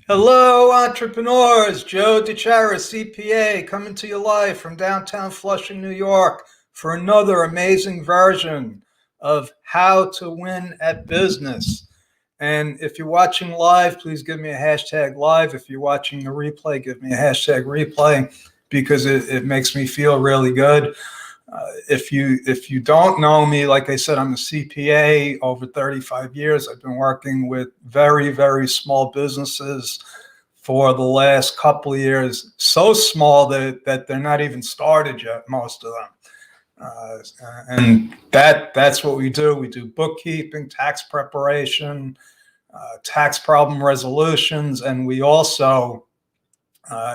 Hello, entrepreneurs. Joe DeChara, CPA, coming to you live from downtown Flushing, New York, for another amazing version of How to Win at Business. And if you're watching live, please give me a hashtag live. If you're watching the replay, give me a hashtag replay because it makes me feel really good. If you don't know me, like I said, I'm a CPA over 35 years. I've been working with very, very small businesses for the last couple of years, so small that they're not even started yet, most of them. And that's what we do. We do bookkeeping, tax preparation, tax problem resolutions, and we also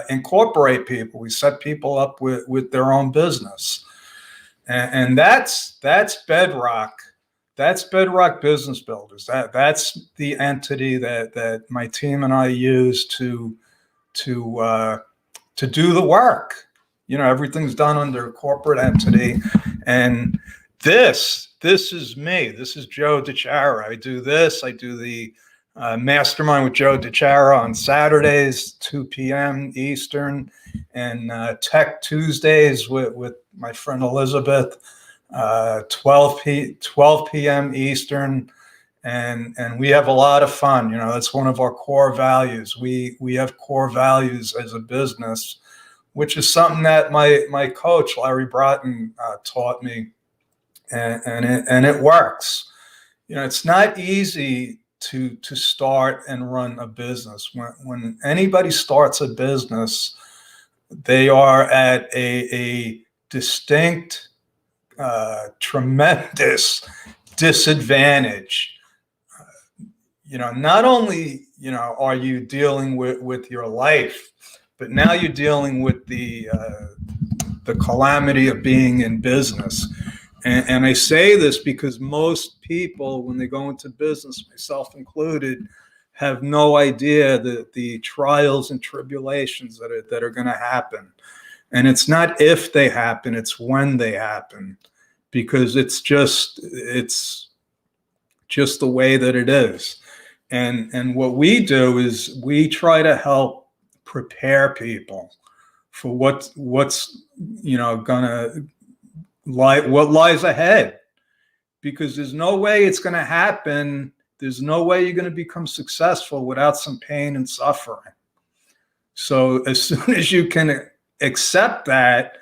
incorporate people. We set people up with their own business. And that's bedrock. That's bedrock business builders. That's the entity that my team and I use to do the work. You know, everything's done under a corporate entity, and this is me. This is Joe DeChara. I do this. I do the mastermind with Joe DeChara on Saturdays, 2 p.m. Eastern, and Tech Tuesdays with my friend Elizabeth, 12 p.m. Eastern, and we have a lot of fun. You know, that's one of our core values. We have core values as a business, which is something that my coach Larry Broughton taught me, and it works. You know, it's not easy to start and run a business. When anybody starts a business, they are at a distinct, tremendous disadvantage. You know, not only, you know, are you dealing with your life, but now you're dealing with the calamity of being in business. And I say this because most people, when they go into business, myself included, have no idea the trials and tribulations that are going to happen. And it's not if they happen, it's when they happen, because it's just the way that it is. And what we do is we try to help prepare people for what's you know gonna what lies ahead, because there's no way it's going to happen. There's no way you're going to become successful without some pain and suffering. So as soon as you can accept that,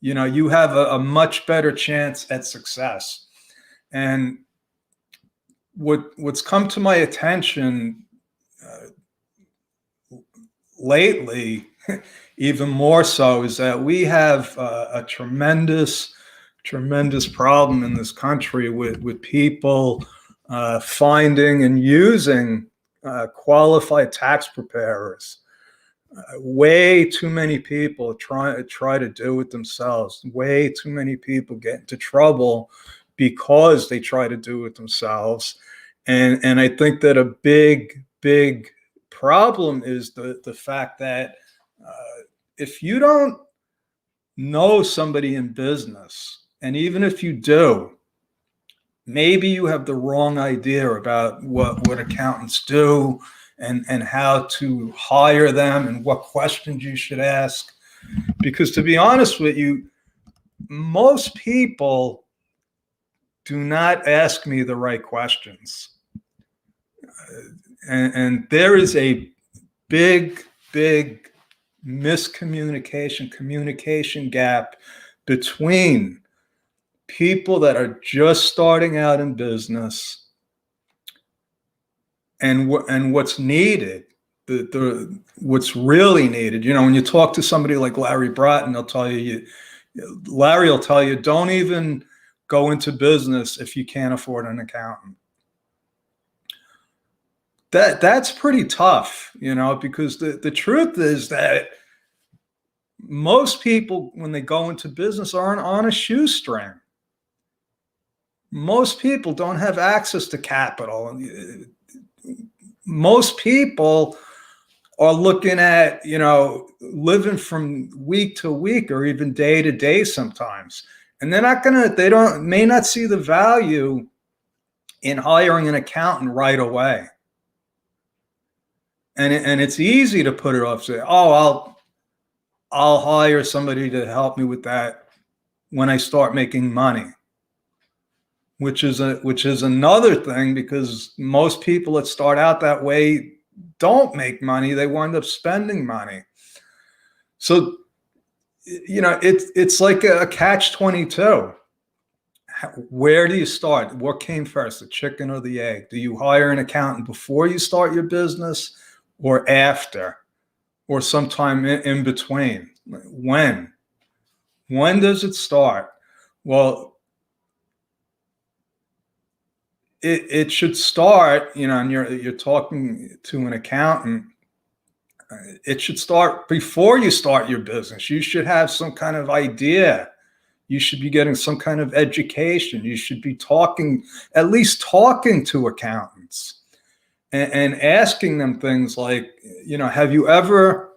you know, you have a much better chance at success. And what's come to my attention lately, even more so, is that we have a tremendous problem in this country with people finding and using qualified tax preparers. Way too many people try to do it themselves. Way too many people get into trouble because they try to do it themselves. And I think that a big problem is the fact that if you don't know somebody in business, and even if you do, maybe you have the wrong idea about what accountants do and how to hire them and what questions you should ask. Because to be honest with you, most people do not ask me the right questions. And there is a big communication gap between people that are just starting out in business and what's needed, what's really needed. You know, when you talk to somebody like Larry Broughton, Larry will tell you, don't even go into business if you can't afford an accountant. That's pretty tough, you know, because the truth is that most people, when they go into business, aren't on a shoestring. Most people don't have access to capital. Most people are looking at, you know, living from week to week or even day to day sometimes. And they may not see the value in hiring an accountant right away. And it's easy to put it off. Say, oh, I'll hire somebody to help me with that when I start making money, which is another thing, because most people that start out that way don't make money. They wind up spending money. So, it's like a catch-22. Where do you start? What came first, the chicken or the egg? Do you hire an accountant before you start your business, or after, or sometime in between? When does it start? Well, it should start, and you're talking to an accountant. It should start before you start your business. You should have some kind of idea. You should be getting some kind of education. You should be at least talking to accountants and asking them things like, have you ever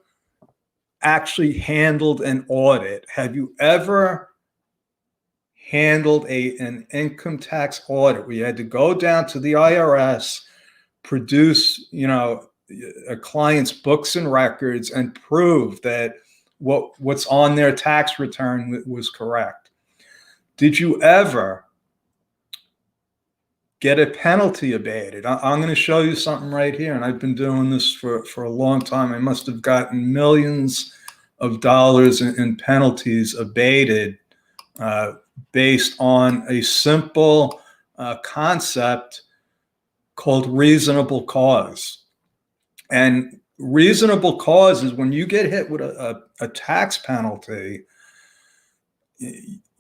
actually handled an audit? Have you ever handled an income tax audit where you had to go down to the IRS, produce, a client's books and records, and prove that what's on their tax return was correct? Did you ever get a penalty abated? I'm going to show you something right here, and I've been doing this for a long time. I must have gotten millions of dollars in penalties abated based on a simple concept called reasonable cause. And reasonable cause is when you get hit with a tax penalty,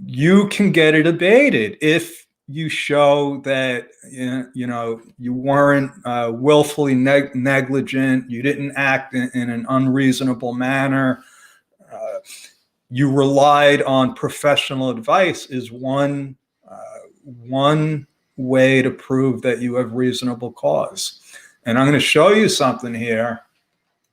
you can get it abated if you show that you weren't willfully negligent, you didn't act in an unreasonable manner, you relied on professional advice. Is one way to prove that you have reasonable cause. And I'm going to show you something here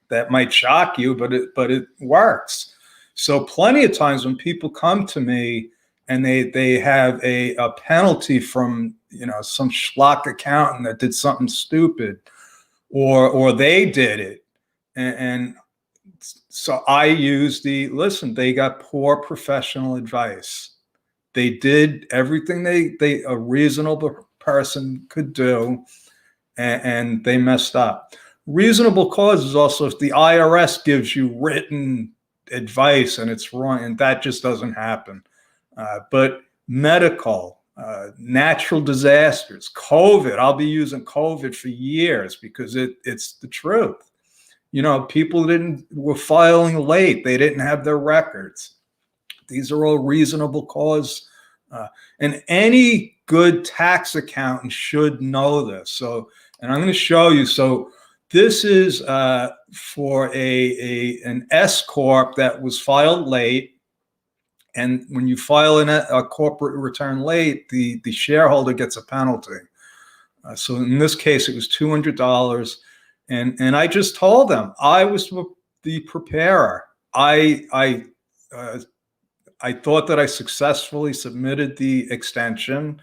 that might shock you, but it works. So plenty of times when people come to me and they have a penalty from some schlock accountant that did something stupid, or they did it, and so I use they got poor professional advice. They did everything a reasonable person could do, and they messed up. Reasonable cause is also if the IRS gives you written advice and it's wrong, and that just doesn't happen. But medical, natural disasters, COVID, I'll be using COVID for years because it's the truth. People were filing late. They didn't have their records. These are all reasonable cause. And any good tax accountant should know this. So, and I'm going to show you. So this is for an S Corp that was filed late. And when you file a corporate return late, the shareholder gets a penalty. So in this case, it was $200. And I just told them I was the preparer. I thought that I successfully submitted the extension.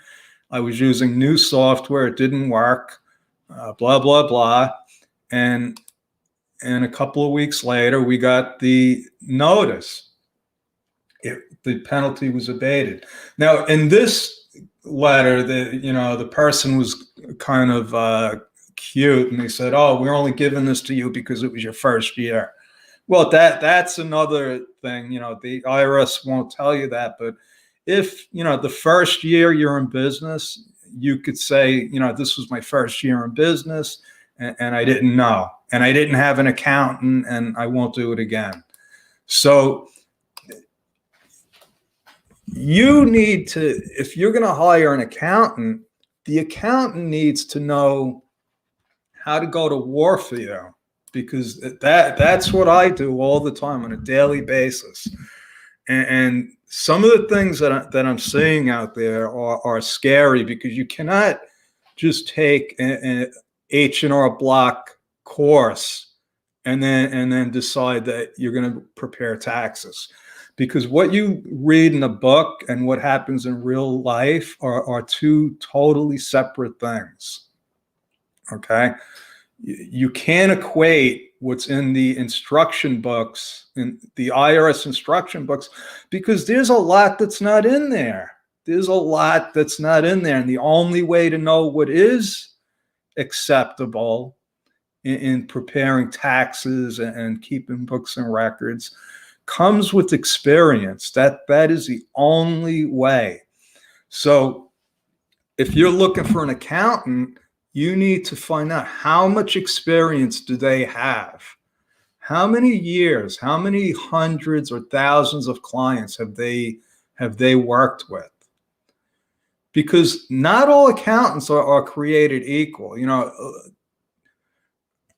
I was using new software. It didn't work, blah, blah, blah. And a couple of weeks later, we got the notice. The penalty was abated. Now, in this letter, the person was kind of cute, and they said, "Oh, we're only giving this to you because it was your first year." Well, that's another thing. The IRS won't tell you that, but if the first year you're in business, you could say, this was my first year in business, and I didn't know, and I didn't have an accountant, and I won't do it again. So you need to, if you're going to hire an accountant, the accountant needs to know how to go to war for you, because that's what I do all the time on a daily basis. And some of the things that I'm seeing out there are scary, because you cannot just take an H&R Block course and then decide that you're going to prepare taxes. Because what you read in a book and what happens in real life are two totally separate things. Okay? You can't equate what's in the instruction books, in the IRS instruction books, because there's a lot that's not in there. There's a lot that's not in there. And the only way to know what is acceptable in preparing taxes and keeping books and records comes with experience. That is the only way. So if you're looking for an accountant, you need to find out how much experience do they have? How many years, how many hundreds or thousands of clients have they worked with? Because not all accountants are created equal. You know,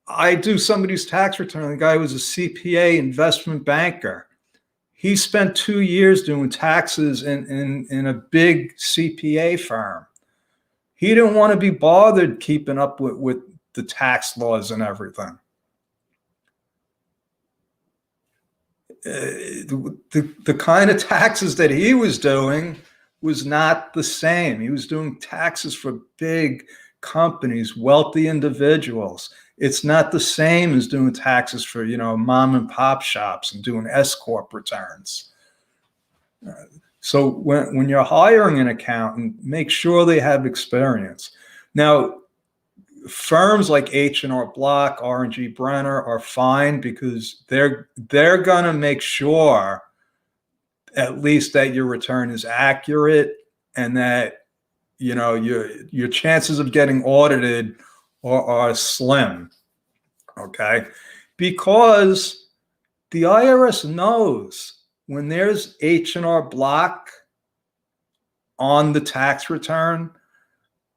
I do somebody's tax return. The guy was a CPA investment banker. He spent 2 years doing taxes in a big CPA firm. He didn't want to be bothered keeping up with the tax laws and everything. The kind of taxes that he was doing was not the same. He was doing taxes for big companies, wealthy individuals. It's not the same as doing taxes for, you know, mom and pop shops and doing S Corp returns. So when you're hiring an accountant, make sure they have experience. Now, firms like H&R Block, R&G Brenner are fine because they're going to make sure at least that your return is accurate and that, you know, your chances of getting audited are slim. Okay? Because the IRS knows when there's H&R Block on the tax return,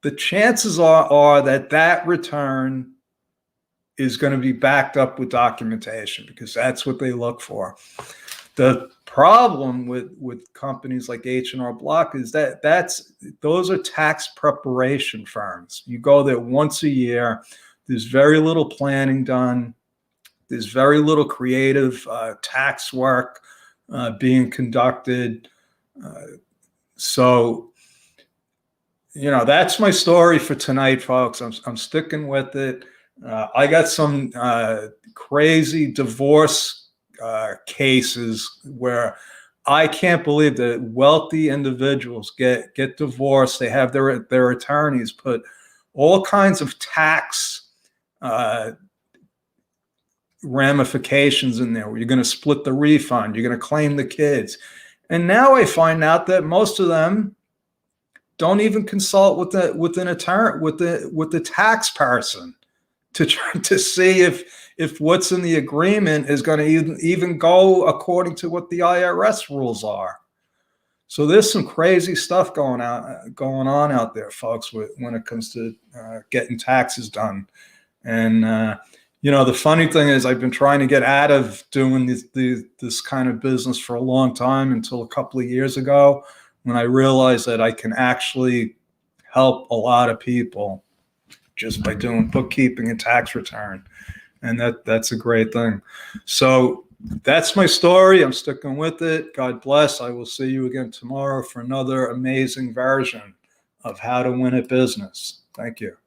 the chances are that return is going to be backed up with documentation because that's what they look for. The problem with companies like H&R Block is that those are tax preparation firms. You go there once a year. There's very little planning done. There's very little creative tax work being conducted. So, you know, that's my story for tonight, folks. I'm sticking with it. I got some crazy divorce cases where I can't believe that wealthy individuals get divorced. They have their attorneys put all kinds of tax ramifications in there where you're going to split the refund, you're going to claim the kids. And now I find out that most of them don't even consult with an attorney, with the tax person to try to see if what's in the agreement is going to even go according to what the IRS rules are. So there's some crazy stuff going on out there, folks, when it comes to getting taxes done. And you know, the funny thing is, I've been trying to get out of doing this kind of business for a long time until a couple of years ago, when I realized that I can actually help a lot of people just by doing bookkeeping and tax return. And that's a great thing. So that's my story. I'm sticking with it. God bless. I will see you again tomorrow for another amazing version of how to win a business. Thank you.